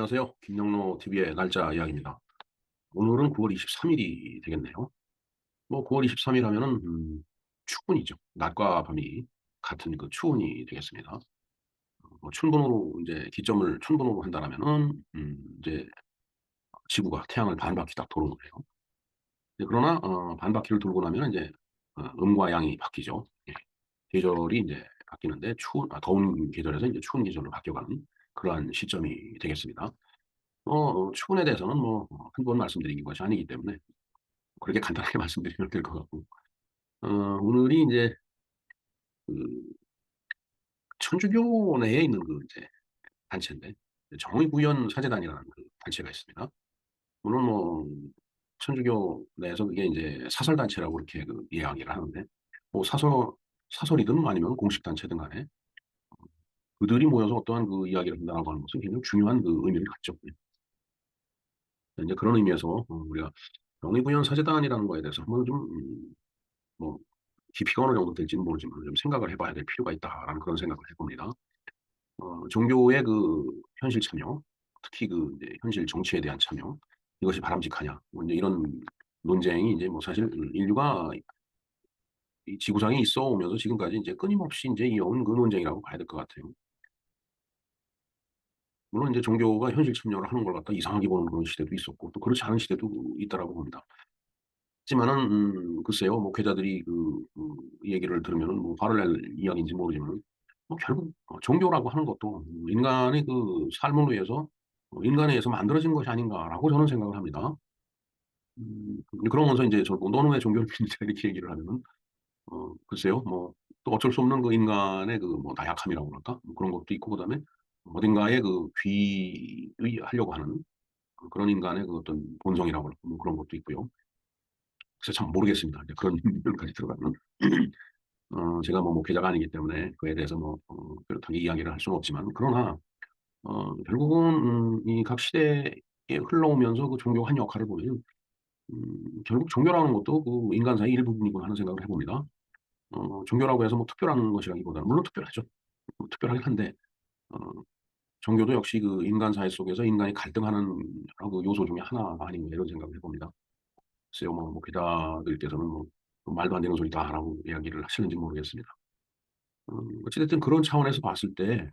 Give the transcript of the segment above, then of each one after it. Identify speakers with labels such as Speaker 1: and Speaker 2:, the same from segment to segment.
Speaker 1: 안녕하세요. 김영로 TV의 날짜 이야기입니다. 오늘은 9월 23일이 되겠네요. 뭐 9월 23일 하면은 추운이죠. 낮과 밤이 같은 그 추운이 되겠습니다. 뭐 춘분호로 이제 기점을 춘분호로 한다라면은 이제 지구가 태양을 반 바퀴 딱 도는 거예요. 그러나 반 바퀴를 돌고 나면 이제 음과 양이 바뀌죠. 예. 계절이 이제 바뀌는데 더운 계절에서 이제 추운 계절로 바뀌어가는 그러한 시점이 되겠습니다. 추운에 대해서는 뭐 한 번 말씀드린 것이 아니기 때문에 그렇게 간단하게 말씀드리면 될 것 같고 오늘이 인제 그 천주교 내에 있는 그 이제 단체인데 정의구현 사제단이라는 그 단체가 있습니다. 물론 뭐 천주교 내에서 그게 인제 사설단체라고 이렇게 그 이야기를 하는데 뭐 사설이든 아니면 공식 단체든 간에 그들이 모여서 어떠한 그 이야기를 한다라고 하는 것은 굉장히 중요한 그 의미를 갖죠. 예. 인제 그런 의미에서 우리가 정의구현 사제단이라는 거에 대해서 한번 좀 뭐 깊이가 어느 정도 될지는 모르지만 좀 생각을 해 봐야 될 필요가 있다라는 그런 생각을 해 봅니다. 종교의 그 현실 참여, 특히 그 이제 현실 정치에 대한 참여, 이것이 바람직하냐 뭐 인제 이런 논쟁이 인제 뭐 사실 인류가 이 지구상에 있어 오면서 지금까지 인제 끊임없이 인제 이어온 그 논쟁이라고 봐야 될 것 같아요. 물론 인제 종교가 현실 참여를 하는 걸 갖다 이상하게 보는 그런 시대도 있었고 또 그렇지 않은 시대도 있다라고 봅니다. 하지만은 글쎄요. 뭐 괴자들이 이 얘기를 들으면은 뭐 화를 낼 이야기인지 모르지만 뭐 결국 종교라고 하는 것도 인간의 그 삶을 위해서 '인간에 의해서 만들어진 것이 아닌가.'라고 저는 생각을 합니다. 그러면서 인제 저보고 "너는 왜 종교를 믿냐?" 이렇게 얘기를 하면은 글쎄요. 뭐 또 어쩔 수 없는 그 인간의 그 뭐 나약함이라고 그럴까? 뭐 그런 것도 있고 그다음에 어딘가에 그 귀의하려고 하는 그런 인간의 그 어떤 본성이라고 그럴까? 뭐 그런 것도 있고요. 그래서 참 모르겠습니다. 이제 그런 면까지 들어가면. 제가 뭐 목회자가 아니기 때문에 그에 대해서 뭐 뚜렷하게 이야기를 할 수는 없지만 그러나 결국은 이 각 시대에 흘러오면서 그 종교가 한 역할을 보면 결국 종교라는 것도 그 인간사의 일부분이구나 하는 생각을 해 봅니다. 종교라고 해서 뭐 특별한 것이라기보다는 물론 특별하죠. 뭐 특별하긴 한데 어 종교도 역시 그 인간 사회 속에서 인간이 갈등하는 여러 그 요소 중에 하나가 아닌가 이런 생각을 해 봅니다. 글쎄요 뭐 목회자들께서는 뭐 "말도 안 되는 소리다."라고 이야기를 하시는지 모르겠습니다. 어찌 됐든 그런 차원에서 봤을 때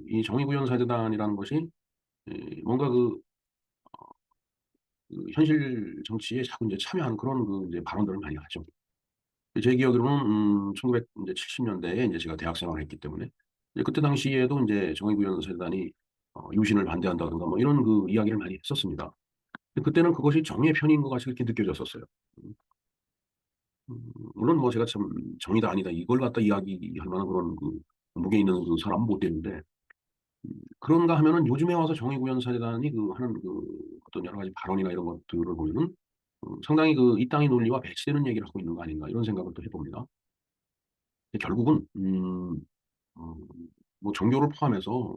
Speaker 1: 이 정의구현사재단이라는 것이 뭔가 현실 정치에 자꾸 인제 참여하는 그런 그 이제 발언들을 많이 하죠. 제 기억으로는 1970 년대에 인제 제가 대학 생활을 했기 때문에 이제 그때 당시에도 인제 정의구현사재단이 유신을 반대한다든가 뭐 이런 그 이야기를 많이 했었습니다. 근데 그때는 그것이 정의의 편인 것 같이 그렇게 느껴졌었어요. 음 물론 뭐 제가 참 '정의다 아니다.' 이걸 갖다 이야기할 만한 그런 그 무게 있는 그 사람은 못 되는데 그런가 하면은 요즘에 와서 정의구현사재단이 그 하는 그 어떤 여러 가지 발언이나 이런 것들을 보면은 상당히 그 '이 땅의 논리와 배치되는 얘기를 하고 있는 거 아닌가.' 이런 생각을 또 해 봅니다. 근데 결국은 어 뭐 종교를 포함해서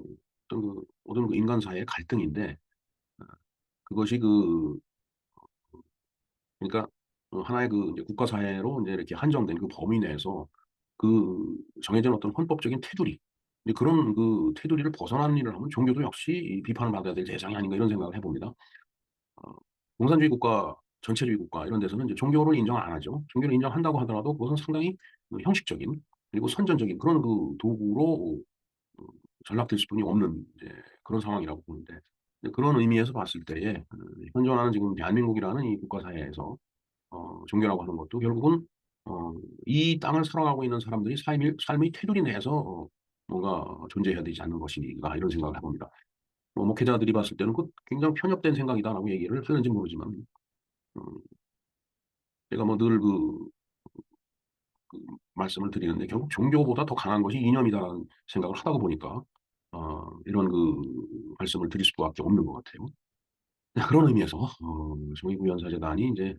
Speaker 1: 모든 그 인간 사이의 갈등인데 어 그것이 그러니까 하나의 그 이제 국가 사회로 인제 이렇게 한정된 그 범위 내에서 그 정해진 어떤 헌법적인 테두리 이제 그런 그 테두리를 벗어나는 일을 하면 종교도 역시 이 비판을 받아야 될 대상이 아닌가 이런 생각을 해 봅니다. 어 공산주의 국가, 전체주의 국가 이런 데서는 이제 종교를 인정 안 하죠. 종교를 인정한다고 하더라도 그것은 상당히 형식적인 그리고 선전적인 그런 그 도구로 어 전락될 수뿐이 없는 이제 그런 상황이라고 보는데 이제 그런 의미에서 봤을 때에 현존하는 지금 대한민국이라는 이 국가 사회에서 종교라고 하는 것도 결국은 어 '이 땅을 살아가고 있는 사람들이 삶의 테두리 내에서 뭔가 존재해야 되지 않는 것인가.' 이런 생각을 해 봅니다. 뭐 목회자들이 봤을 때는 그 "굉장히 편협된 생각이다."라고 얘기를 하는지 모르지만 음 제가 뭐 늘 말씀을 드리는데 결국 '종교보다 더 강한 것이 이념이다.'라는 생각을 하다가 보니까 이런 그 말씀을 드릴 수밖에 없는 것 같아요. 네 그런 의미에서 정의구현사재단이 인제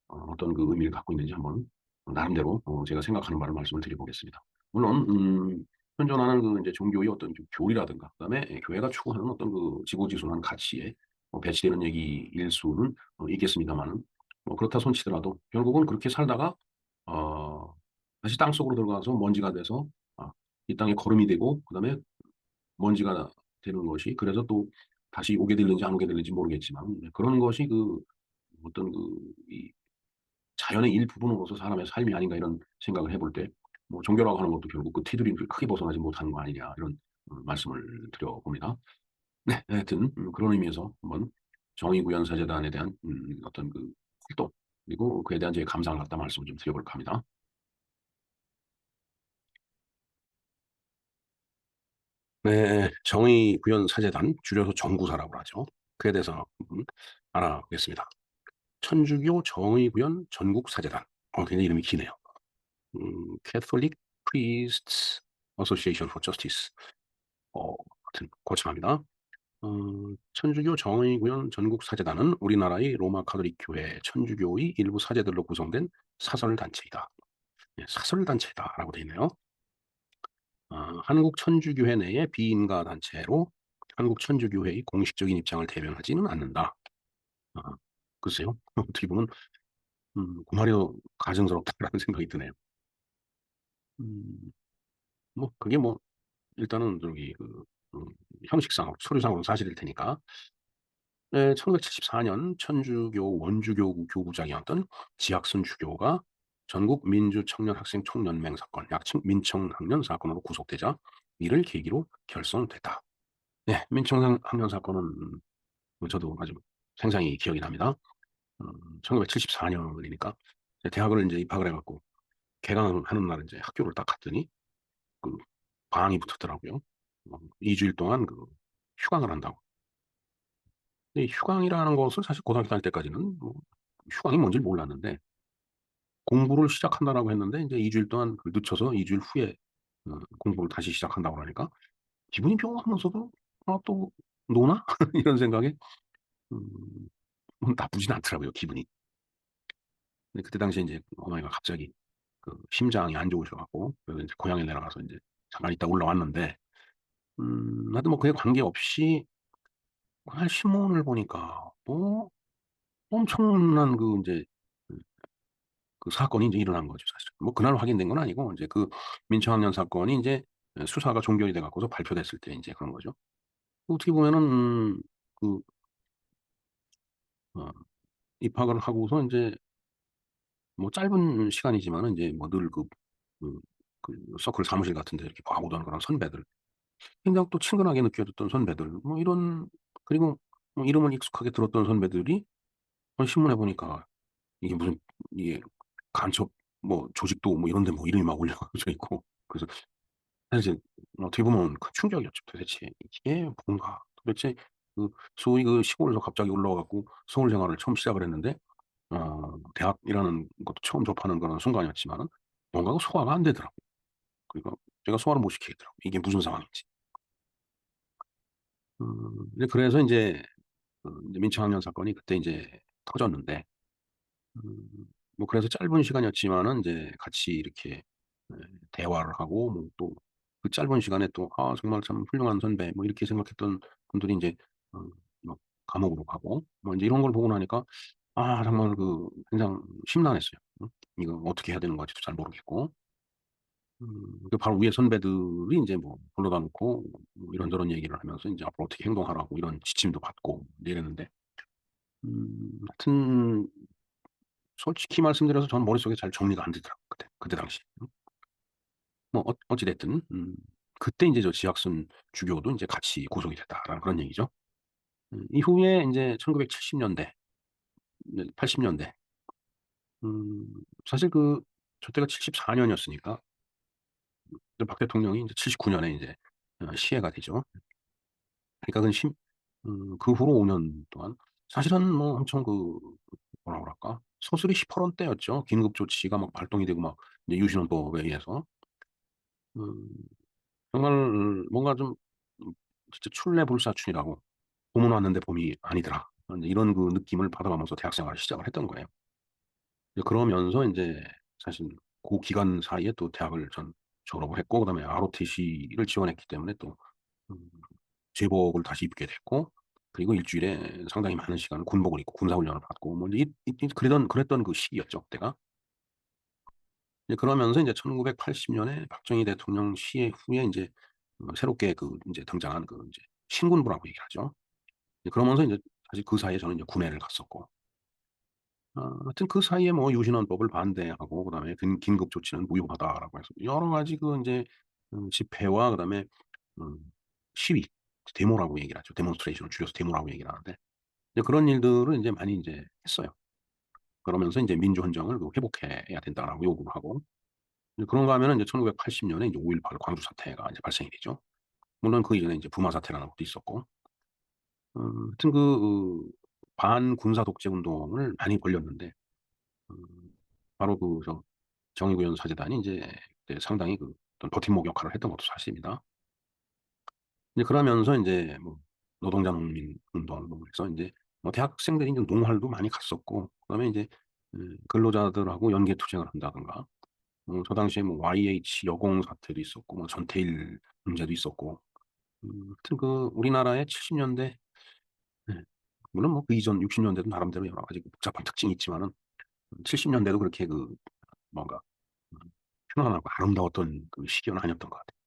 Speaker 1: 어떤 그 의미를 갖고 있는지 한번 나름대로 제가 생각하는 바를 말씀을 드려 보겠습니다. 물론 현존하는 그 인제 종교의 어떤 좀 교리라든가 그다음에 교회가 추구하는 어떤 그 지고지순한 가치에 배치되는 얘기일 수는 있겠습니다마는 뭐 그렇다 손치더라도 결국은 그렇게 살다가 어 다시 땅속으로 들어가서 먼지가 돼서 이 땅에 거름이 되고 그다음에 먼지가 되는 것이 그래서 또 다시 오게 될는지 안 오게 될는지 모르겠지만 그런 것이 어떤 이 자연의 일부분으로서 사람의 삶이 아닌가 이런 생각을 해볼 때 뭐 종교라고 하는 것도 결국 그 테두리를 크게 벗어나지 못하는 거 아니냐 이런 말씀을 드려봅니다. 네, 하여튼 그런 의미에서 한번 정의구현사재단에 대한 어떤 활동 그리고 그에 대한 제 감상을 갖다 말씀을 좀 드려볼까 합니다. 네, 정의구현사재단 줄여서 정구사라고 하죠. 그에 대해서 알아보겠습니다. 천주교 정의구현 전국사재단. 굉장히 이름이 기네요. Catholic Priests Association for Justice. 하여튼 거창합니다. 천주교 정의구현 전국사재단은 우리나라의 로마 가톨릭 교회 천주교의 일부 사제들로 구성된 사설단체이다. 예, 사설단체다라고 되어 있네요. 한국 천주교회 내의 비인가 단체로 한국 천주교회의 공식적인 입장을 대변하지는 않는다. 아, 글쎄요. 어떻게 보면 그 말이 더 가증스럽다라는 생각이 드네요. 음, 뭐 그게 뭐 일단은 저기 음, 형식상으로 서류상으로 사실일 테니까. 네, 1974년 천주교 원주교 교구장이었던 지학순 주교가 전국 민주청년학생총연맹 사건, 약칭 민청학년 사건으로 구속되자 이를 계기로 결성됐다. 네, 민청학년 사건은 뭐 저도 아주 생생히 기억이 납니다. 1974년이니까 대학을 이제 입학을 해갖고 개강하는 날 이제 학교를 딱 갔더니 그 방이 붙었더라고요. 2주일 동안 휴강을 한다고. 근데 휴강이라는 것을 사실 고등학교 다닐 때까지는 뭐 휴강이 뭔지 몰랐는데 공부를 시작한다라고 했는데 이제 2주일 동안 늦춰서 2주일 후에 공부를 다시 시작한다고 그러니까 기분이 묘하면서도 '아 또 노나?' 이런 생각에 음 뭐 나쁘진 않더라고요 기분이. 근데 그때 당시에 인제 어머니가 갑자기 심장이 안 좋으셔 갖고 그래서 인제 고향에 내려가서 인제 잠깐 있다 올라왔는데 하여튼 뭐 그에 관계없이 그날 신문을 보니까 뭐 엄청난 인제 그 사건이 인제 일어난 거죠 사실. 뭐 그날 확인된 건 아니고 인제 민청학년 사건이 인제 수사가 종결이 돼 갖고서 발표됐을 때 인제 그런 거죠. 어떻게 보면은 그 어 입학을 하고서 인제 뭐 짧은 시간이지만은 인제 뭐 늘 그 서클 사무실 같은 데 이렇게 봐오던 그런 선배들, 굉장히 또 친근하게 느껴졌던 선배들 뭐 이런, 그리고 뭐 이름은 익숙하게 들었던 선배들이 신문에 보니까 이게 무슨 이게 간첩 뭐 조직도 뭐 이런 데 뭐 이름이 막 올려져 있고 그래서 사실 이제 어떻게 보면 큰 충격이었죠. 도대체 이게 뭔가 도대체 소위 시골에서 갑자기 올라와 갖고 서울 생활을 처음 시작을 했는데 대학이라는 것도 처음 접하는 그런 순간이었지만은 뭔가가 소화가 안 되더라고요. 그러니까 제가 소화를 못 시키겠더라고요. 이게 무슨 상황인지. 이제 그래서 인제 인제 민청학년 사건이 그때 인제 터졌는데 음 뭐 그래서 짧은 시간이었지만은 인제 같이 이렇게 예 대화를 하고 뭐 또 그 짧은 시간에 또 '아 정말 참 훌륭한 선배.' 뭐 이렇게 생각했던 분들이 인제 어 막 감옥으로 가고 뭐 인제 이런 걸 보고 나니까 정말 굉장히 심란했어요. 이거 어떻게 해야 되는 건지도 잘 모르겠고. 바로 위에 선배들이 인제 뭐 불러다 놓고 뭐 이런저런 얘기를 하면서 인제 앞으로 어떻게 행동하라고 이런 지침도 받고 이랬는데 하여튼 솔직히 말씀드려서 저는 머릿속에 잘 정리가 안 되더라고요 그때 당시에. 뭐 어찌 됐든 그때 인제 저 지학순 주교도 인제 같이 구속이 됐다라는 그런 얘기죠. 이후에 인제 1970 년대 네 80 년대 음 사실 저 때가 74 년이었으니까 박 대통령이 인제 79 년에 인제 시해가 되죠. 그러니까 그 후로 5년 동안 사실은 뭐 엄청 뭐라 그럴까? 서슬이 시퍼런 때였죠. 긴급 조치가 막 발동이 되고 막 이제 유신헌법에 의해서. 음 정말 뭔가 좀 진짜 출래불사춘이라고 '봄은 왔는데 봄이 아니더라.' 인제 이런 느낌을 받아가면서 대학 생활을 시작을 했던 거예요. 이제 그러면서 인제 사실 고 기간 사이에 또 대학을 전 졸업을 했고 그다음에 ROTC를 지원했기 때문에 또 음 제복을 다시 입게 됐고 그리고 일 주일에 상당히 많은 시간을 군복을 입고 군사훈련을 받고 뭐 이제 그랬던 그 시기였죠 그때가. 이제 그러면서 인제 1980 년에 박정희 대통령 시해 후에 인제 새롭게 인제 등장한 인제 신군부라고 얘기를 하죠. 이제 그러면서 인제 사실 그 사이에 저는 이제 군에를 갔었고, 하여튼 그 사이에 뭐 유신헌법을 반대하고 그다음에 긴급 조치는 무효하다라고 해서 여러 가지 그 인제 집회와 그다음에 음 시위, 데모라고 얘기를 하죠. 데몬스트레이션을 줄여서 데모라고 얘기를 하는데, 이제 그런 일들을 인제 많이 인제 했어요. 그러면서 인제 "민주헌정을 그 회복해야 된다."라고 요구를 하고, 이제 그런가 하면은 이제 1980 년에 인제 5.18 광주 사태가 이제 발생이 되죠. 물론 그 이전에 인제 부마 사태라는 것도 있었고, 하여튼 반군사 독재 운동을 많이 벌였는데, 음 바로 저 정의구현 사재단이 인제 그때 상당히 어떤 버팀목 역할을 했던 것도 사실입니다. 이제 그러면서 인제 뭐 노동자 농민 운동 뭐 그래서 인제 뭐 대학생들이 인제 농활도 많이 갔었고, 그다음에 인제 근로자들하고 연계 투쟁을 한다든가, 저 당시에 뭐 YH 여공 사태도 있었고 뭐 전태일 문제도 있었고, 하여튼 우리나라의 70 년대, 예, 물론 뭐 그 이전 60 년대도 나름대로 여러 가지 복잡한 특징이 있지만은 70 년대도 그렇게 뭔가 음 편안하고 아름다웠던 시기는 아니었던 것 같아요.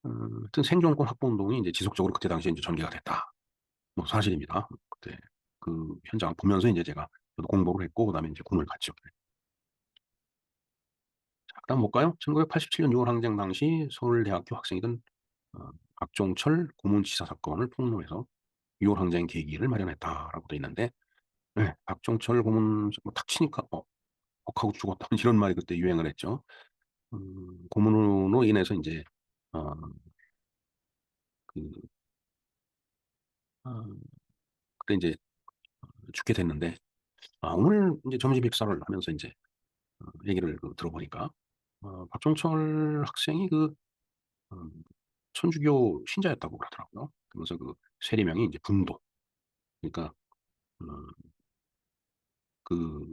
Speaker 1: 하여튼 생존권 확보 운동이 인제 지속적으로 그때 당시에 인제 전개가 됐다. 뭐 사실입니다. 그때 현장을 보면서 인제 제가 저도 공부를 했고 그다음에 인제 군을 갔죠. 네. 자, 그다음 볼까요? 1987년 6월 항쟁 당시 서울대학교 학생이던 박종철 고문치사 사건을 폭로해서 6월 항쟁 계기를 마련했다라고 돼 있는데, 예, 박종철 고문 뭐 탁 치니까 하고 죽었다 이런 말이 그때 유행을 했죠. 고문으로 인해서 인제 어 그 어 그때 인제 죽게 됐는데, 오늘 인제 점심 식사를 하면서 인제 얘기를 들어보니까 박종철 학생이 음 천주교 신자였다고 그러더라고요. 그러면서 세례명이 인제 분도, 그러니까 음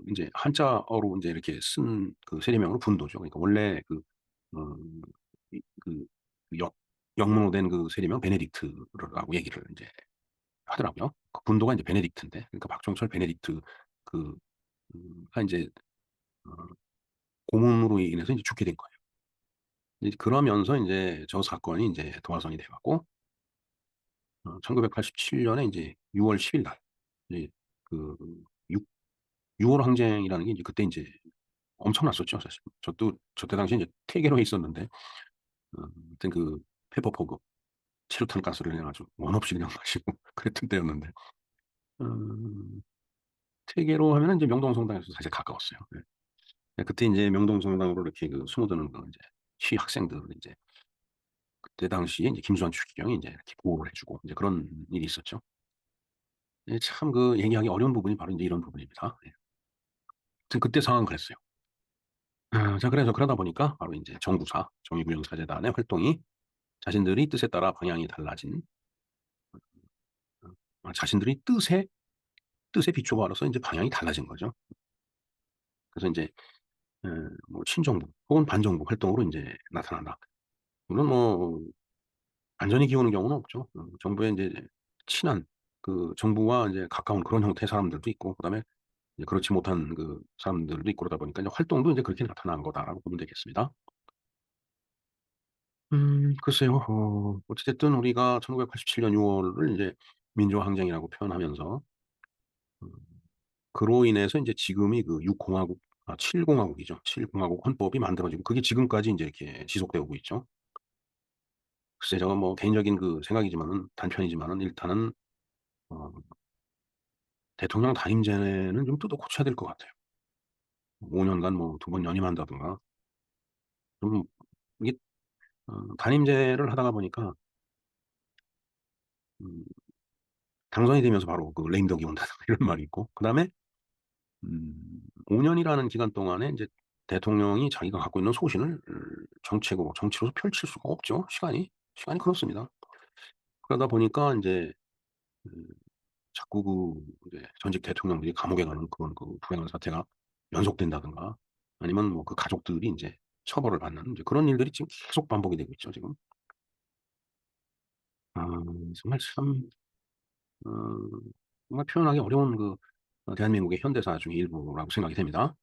Speaker 1: 인제 한자어로 인제 이렇게 쓴 세례명으로 분도죠. 그러니까 원래 이 역 영문으로 된 세례명 베네딕트라고 얘기를 인제 하더라고요. 그 분도가 인제 베네딕트인데, 그러니까 박종철 베네딕트 그 가 인제 어 고문으로 인해서 인제 죽게 된 거예요. 이제 그러면서 인제 저 사건이 인제 도화선이 돼 갖고 1987 년에 인제 6월 10일 날 이제 그 육 6월 항쟁이라는 게 인제 그때 인제 엄청났었죠 사실. 저 때 당시에 인제 퇴계로에 있었는데, 아무튼 페퍼포그 치루탄 가스를 그냥 아주 원 없이 그냥 마시고 그랬던 때였는데, 음 퇴계로 하면은 인제 명동성당에서 사실 가까웠어요. 예. 예, 그때 인제 명동성당으로 이렇게 숨어드는 이제 시학생들을 인제 그때 당시에 인제 김수환 추기경이 인제 이렇게 보호를 해 주고 인제 그런 일이 있었죠. 예, 참 얘기하기 어려운 부분이 바로 인제 이런 부분입니다. 예. 하여튼 그때 상황은 그랬어요. 자, 그래서 그러다 보니까 바로 인제 정구사 정의구현사재단의 활동이 자신들이 뜻에 따라 방향이 달라진, 자신들이 뜻에 비추어 가서 인제 방향이 달라진 거죠. 그래서 인제 뭐 친정부 혹은 반정부 활동으로 인제 나타난다. 물론 뭐 완전히 기우는 경우는 없죠. 정부에 인제 친한 정부와 인제 가까운 그런 형태의 사람들도 있고, 그다음에 이제 그렇지 못한 사람들도 있고, 그러다 보니까 이제 활동도 인제 그렇게 나타난 거다라고 보면 되겠습니다. 글쎄요. 어찌 됐든 우리가 1987년 6 월을 인제 민주화 항쟁이라고 표현하면서, 음 그로 인해서 인제 지금이 6 공화국, 7 공화국이죠. 7 공화국 헌법이 만들어지고 그게 지금까지 인제 이렇게 지속되어 오고 있죠. 글쎄 저건 뭐 개인적인 생각이지만은 단편이지만은 일단은 어 대통령 단임제는 좀 뜯어 고쳐야 될 것 같아요. 5 년간 뭐 2번 연임한다든가, 좀 이게 단임제를 하다가 보니까 음 당선이 되면서 바로 레임덕이 온다든가 이런 말이 있고, 그다음에 5 년이라는 기간 동안에 인제 대통령이 자기가 갖고 있는 소신을 정책으로 정치로서 펼칠 수가 없죠. 시간이 그렇습니다. 그러다 보니까 인제 음 자꾸 이제 전직 대통령들이 감옥에 가는 그런 불행한 사태가 연속된다든가, 아니면 뭐 가족들이 인제 처벌을 받는 인제 그런 일들이 지금 계속 반복이 되고 있죠 지금. 아, 정말 참 어 정말 표현하기 어려운 대한민국의 현대사 중의 일부라고 생각이 됩니다.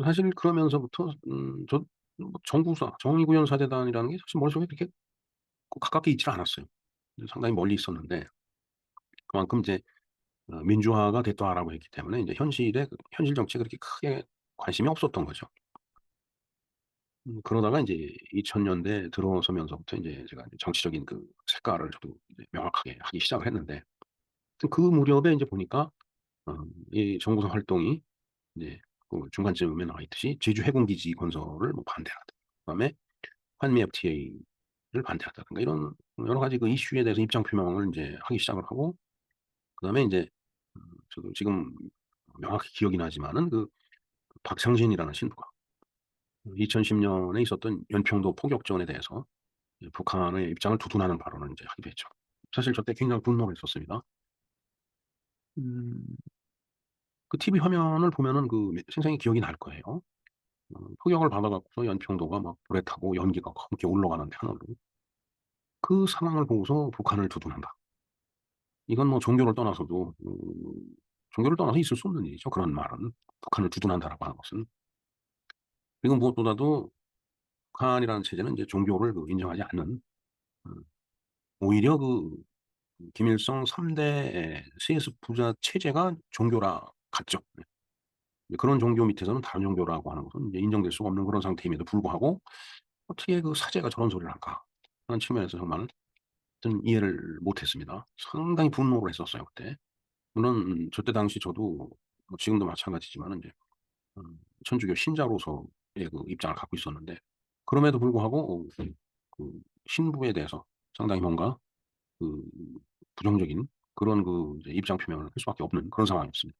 Speaker 1: 사실 그러면서부터 뭐 정구사 정의구현사재단이라는 게 사실 머릿속에 그렇게 가깝게 있지를 않았어요. 상당히 멀리 있었는데 그만큼 이제 민주화가 됐다라고 했기 때문에 인제 현실에 현실 정치에 그렇게 크게 관심이 없었던 거죠. 그러다가 인제 2000 년대 들어서면서부터 인제 제가 이제 정치적인 그 색깔을 저도 이제 명확하게 하기 시작을 했는데 그 무렵에 인제 보니까 이 정부선 활동이 이제 그 중간쯤에 나와 있듯이 제주 해군기지 건설을 뭐 반대한다. 그다음에 한미 FTA를 반대한다든가 이런 여러 가지 그 이슈에 대해서 입장 표명을 인제 하기 시작을 하고 그다음에 인제 저도 지금 명확히 기억이 나지만은 그 박창진이라는 신부가 2010 년에 있었던 연평도 포격전에 대해서 이제 북한의 입장을 두둔하는 발언을 인제 하기도 했죠. 사실 저 때 굉장히 분노를 했었습니다. 음 그 TV 화면을 보면은 그 생생히 기억이 날 거예요. 포격을 받아 갖고서 연평도가 막 불에 타고 연기가 함께 올라가는데 하늘로. 그 상황을 보고서 북한을 두둔한다. 이건 뭐 종교를 떠나서도 종교를 떠나서 있을 수 없는 일이죠, 그런 말은. 북한을 두둔한다라고 하는 것은. 그리고 무엇보다도 북한이라는 체제는 이제 종교를 그 인정하지 않는 음 오히려 그 김일성 3 대 세습 부자 체제가 종교라 같죠. 네. 이제 그런 종교 밑에서는 다른 종교라고 하는 것은 이제 인정될 수가 없는 그런 상태임에도 불구하고 '어떻게 그 사제가 저런 소리를 할까?' 하는 측면에서 정말 좀 이해를 못 했습니다. 상당히 분노를 했었어요 그때. 물론 저 때 당시 저도 뭐 지금도 마찬가지지만은 인제 천주교 신자로서의 그 입장을 갖고 있었는데 그럼에도 불구하고 그 신부에 대해서 상당히 뭔가 그 부정적인 그런 그 이제 입장 표명을 할 수밖에 없는 그런 상황이었습니다.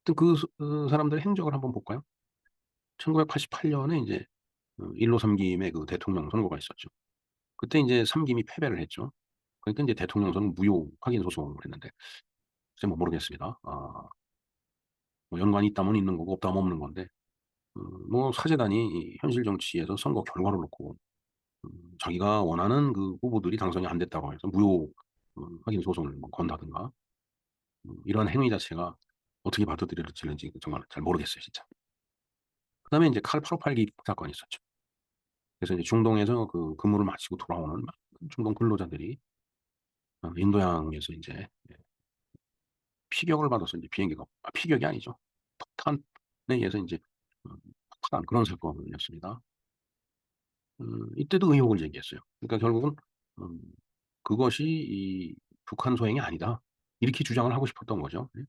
Speaker 1: 하여튼 그 사람들의 행적을 한번 볼까요? 1988 년에 인제 1 호 3 김의 그 대통령 선거가 있었죠. 그때 인제 3 김이 패배를 했죠. 그러니까 인제 대통령 선거 무효 확인 소송을 했는데 글쎄 뭐 모르겠습니다. 뭐 연관이 있다면 있는 거고 없다면 없는 건데 뭐 사재단이 이 현실 정치에서 선거 결과를 놓고 자기가 원하는 그 후보들이 당선이 안 됐다고 해서 무효 확인 소송을 뭐 건다든가 이런 행위 자체가 어떻게 받아들여질는지 정말 잘 모르겠어요 진짜. 그다음에 인제 칼 858 기 사건이 있었죠. 그래서 이제 중동에서 그 근무를 마치고 돌아오는 많은 중동 근로자들이 인도양에서 인제 예 피격을 받아서 인제 비행기가 피격이 아니죠. 폭탄에 의해서 인제 폭발한 그런 사건이었습니다. 이때도 의혹을 제기했어요. 그러니까 결국은 음 그것이 이 '북한 소행이 아니다.' 이렇게 주장을 하고 싶었던 거죠. 예.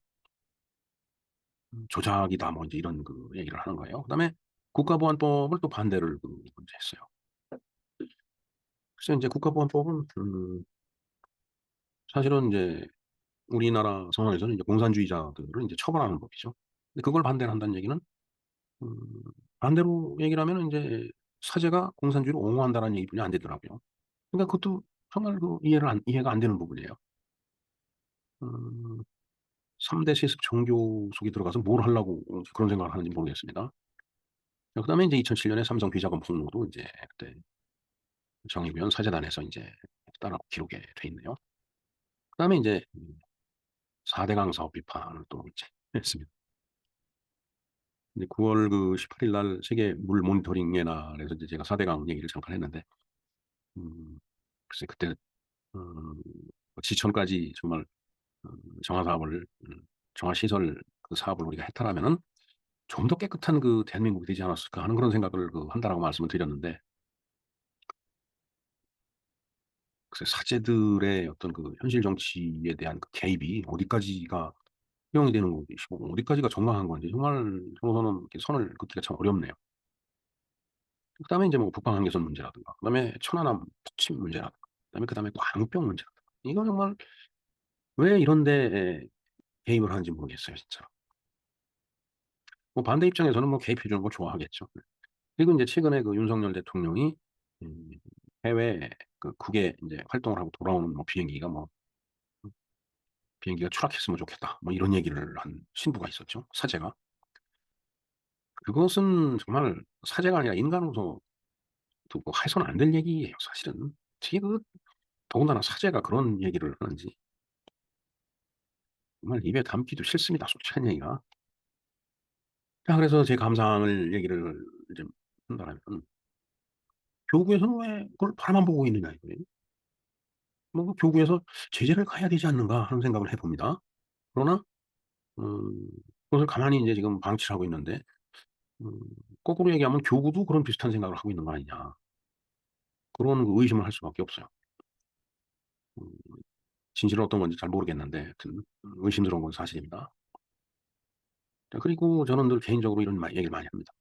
Speaker 1: '조작이다.' 뭐 인제 이런 그 얘기를 하는 거예요. 그다음에 국가보안법을 또 반대를 먼저 했어요. 그래서 인제 국가보안법은 사실은 인제 우리나라 상황에서는 이제 공산주의자들을 인제 처벌하는 법이죠. 근데 그걸 반대를 한다는 얘기는 음 반대로 얘기를 하면은 인제 사제가 공산주의를 옹호한다라는 얘기뿐이 안 되더라고요. 그러니까 그것도 정말 그 이해가 안 되는 부분이에요. 음 3대 세습 종교 속에 들어가서 뭘 하려고 그런 생각을 하는지 모르겠습니다. 그다음에 인제 2007 년에 삼성 비자금 폭로도 인제 그때 정의구현 사재단에서 인제 했다라고 기록에 돼 있네요. 그다음에 인제 4 대강 사업 비판을 또 이제 했습니다. 근데 9월 그 18일 날 세계 물 모니터링의 날에서 이제 제가 4 대강 얘기를 잠깐 했는데 음 글쎄 그때 음 지천까지 정말 정화 사업을 정화 시설 그 사업을 우리가 했더라면은 '좀 더 깨끗한 그 대한민국이 되지 않았을까.' 하는 그런 생각을 한다라고 말씀을 드렸는데 글쎄 사제들의 어떤 그 현실 정치에 대한 그 개입이 어디까지가 허용이 되는 것이고 어디까지가 정당한 건지 정말 저로서는 이렇게 선을 긋기가 참 어렵네요. 그다음에 인제 뭐 북방 한계선 문제라든가 그다음에 천안함 북침 문제라든가 그다음에 광우병 문제라든가 이거 정말 왜 이런 데에 개입을 하는지 모르겠어요 진짜. 뭐 반대 입장에서는 뭐 개입해 주는 거 좋아하겠죠. 네. 그리고 인제 최근에 그 윤석열 대통령이 음 해외 그 국외 인제 활동을 하고 돌아오는 뭐 비행기가 뭐 "비행기가 추락했으면 좋겠다." 뭐 이런 얘기를 한 신부가 있었죠, 사제가. 그것은 정말 사제가 아니라 인간으로서 뭐 해서는 안 될 얘기예요 사실은. 어떻게 더군다나 사제가 그런 얘기를 하는지 정말 입에 담기도 싫습니다, 솔직한 얘기가. 자 그래서 제 감상을 얘기를 이제 한다라면 교구에서는 왜 그걸 바라만 보고 있느냐 이거예요. 뭐 교구에서 '제재를 가해야 되지 않는가.' 하는 생각을 해 봅니다. 그러나 그것을 가만히 인제 지금 방치를 하고 있는데 음 거꾸로 얘기하면 교구도 그런 비슷한 생각을 하고 있는 거 아니냐. 그런 그 의심을 할 수밖에 없어요. 음 진실은 어떤 건지 잘 모르겠는데 하여튼 의심스러운 건 사실입니다. 자 그리고 저는 늘 개인적으로 이런 얘기를 많이 합니다.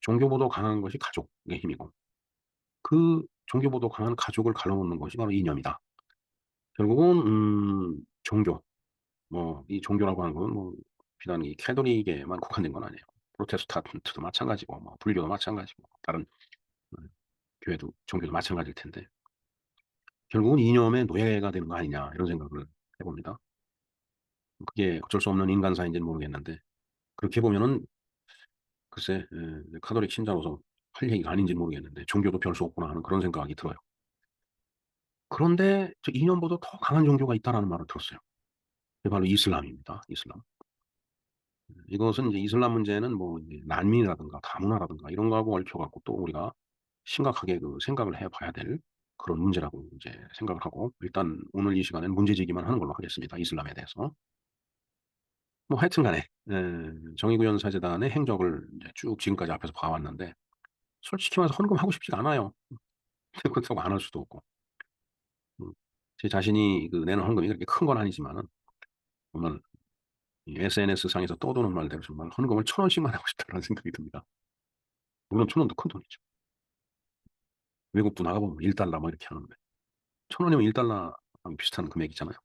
Speaker 1: 종교보다 강한 것이 가족의 힘이고 그 종교보다 강한 가족을 갈라놓는 것이 바로 이념이다. 결국은 종교 이 종교라고 하는 건 비단 이 캐톨릭에만 국한된 건 아니에요. 프로테스탄트도 마찬가지고 불교도 마찬가지고 다른 어 교회도 종교도 마찬가지일 텐데 결국은 '이념의 노예가 되는 거 아니냐.' 이런 생각을 해 봅니다. 그게 어쩔 수 없는 인간사인지는 모르겠는데 그렇게 보면은 글쎄 카톨릭 신자로서 할 얘기가 아닌지는 모르겠는데 '종교도 별 수 없구나.' 하는 그런 생각이 들어요. 그런데 저 '이념보다 더 강한 종교가 있다.'라는 말을 들었어요. 그게 바로 이슬람입니다, 이슬람. 이것은 이제 이슬람 문제는 이제 난민이라든가 다문화라든가 이런 거하고 얽혀 갖고 또 우리가 심각하게 그 생각을 해 봐야 될 그런 문제라고 이제 생각을 하고 일단 오늘 이 시간에는 문제 제기만 하는 걸로 하겠습니다, 이슬람에 대해서. 하여튼 간에 정의구현 사재단의 행적을 이제 쭉 지금까지 앞에서 봐 왔는데 솔직히 말해서 헌금하고 싶지가 않아요. 그렇다고 안 할 수도 없고. 음 제 자신이 그 내는 헌금이 그렇게 큰 건 아니지만은 정말 이 SNS 상에서 떠도는 말대로 정말 '헌금을 1,000원씩만 하고 싶다.'라는 생각이 듭니다. 물론 1,000원도 큰 돈이죠. 외국도 나가 보면 $1 이렇게 하는데 1,000원이면 $1 랑 비슷한 금액이잖아요.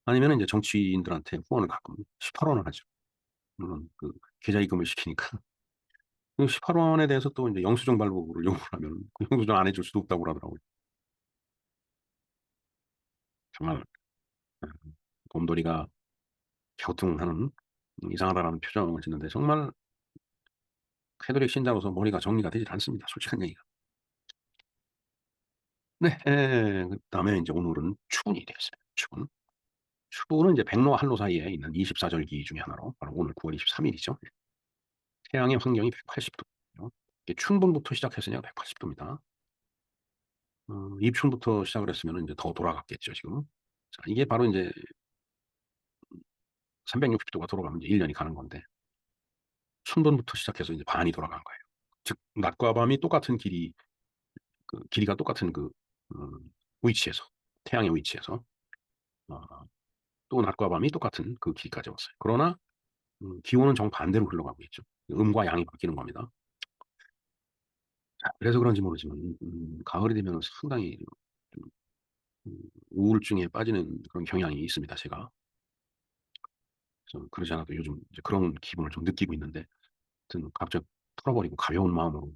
Speaker 1: 아니면은 인제 정치인들한테 후원을 가끔 18원을 하죠. 물론 그 계좌 이금을 시키니까. 그 18원에 대해서 또 인제 영수증 발부를 요구를 하면 그 영수증 안 해줄 수도 없다고 그러더라고요. 정말 곰돌이가 갸우뚱하는 이상하다라는 표정을 짓는데 정말 캐톨릭 신자로서 머리가 정리가 되질 않습니다, 솔직한 얘기가. 네. 그다음에 인제 오늘은 추분이 되겠습니다. 추분. 추분은 이제 백로와 한로 사이에 있는 24절기 중에 하나로 바로 오늘 9월 23 일이죠. 태양의 환경이 180 도고요. 이게 춘분부터 시작했으니까 180 도입니다. 입춘부터 시작을 했으면은 인제 더 돌아갔겠죠 지금. 자 이게 바로 인제 360 도가 돌아가면 이제 1 년이 가는 건데 춘분부터 시작해서 이제 반이 돌아간 거예요. 즉 낮과 밤이 똑같은 길이 길이가 똑같은 음 위치에서 태양의 위치에서 어 또 낮과 밤이 똑같은 그 길이까지 왔어요. 그러나 기온은 정반대로 흘러가고 있죠. 음과 양이 바뀌는 겁니다. 그래서 그런지 모르지만 가을이 되면은 상당히 좀 우울증에 빠지는 그런 경향이 있습니다 제가. 그래서 그러지 않아도 요즘 이제 그런 기분을 좀 느끼고 있는데 하여튼 각자 털어버리고 가벼운 마음으로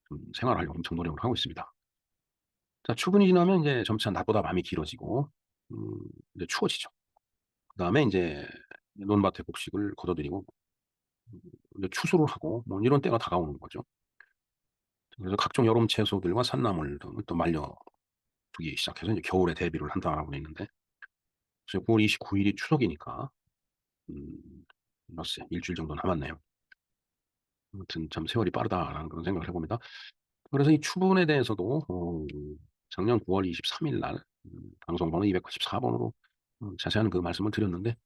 Speaker 1: 좀 생활하려고 엄청 노력을 하고 있습니다. 자 추분이 지나면 인제 점차 낮보다 밤이 길어지고 음 이제 추워지죠. 그다음에 인제 논밭의 곡식을 걷어들이고 이제 추수를 하고 이런 때가 다가오는 거죠. 그래서 각종 여름 채소들과 산나물 등을 또 말려 두기 시작해서 이제 겨울에 대비를 한다라고 돼 있는데 그래서 9월 29 일이 추석이니까 음 글쎄 일 주일 정도 남았네요. 아무튼 '참 세월이 빠르다.'라는 그런 생각을 해 봅니다. 그래서 이 추분에 대해서도 작년 9월 23일 날 방송 번호 284 번으로 자세한 그 말씀을 드렸는데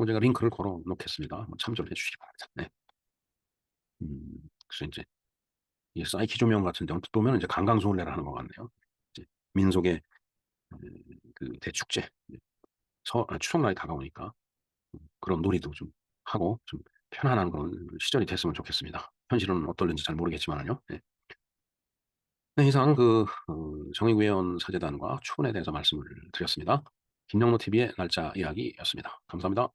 Speaker 1: 제가 링크를 걸어 놓겠습니다. 한번 참조를 해 주시기 바랍니다. 네. 그래서 인제 이 사이키 조명 같은 데 언뜻 보면 이제 강강술래를 하는 것 같네요. 이제 민속의 음 그 대축제 이제 추석날이 다가오니까 그런 놀이도 좀 하고 좀 편안한 그런 시절이 됐으면 좋겠습니다. 현실은 어떨는지 잘 모르겠지만은요. 네. 네 이상 정의구현 사재단과 추분에 대해서 말씀을 드렸습니다. 김영로 TV의 날짜 이야기였습니다. 감사합니다.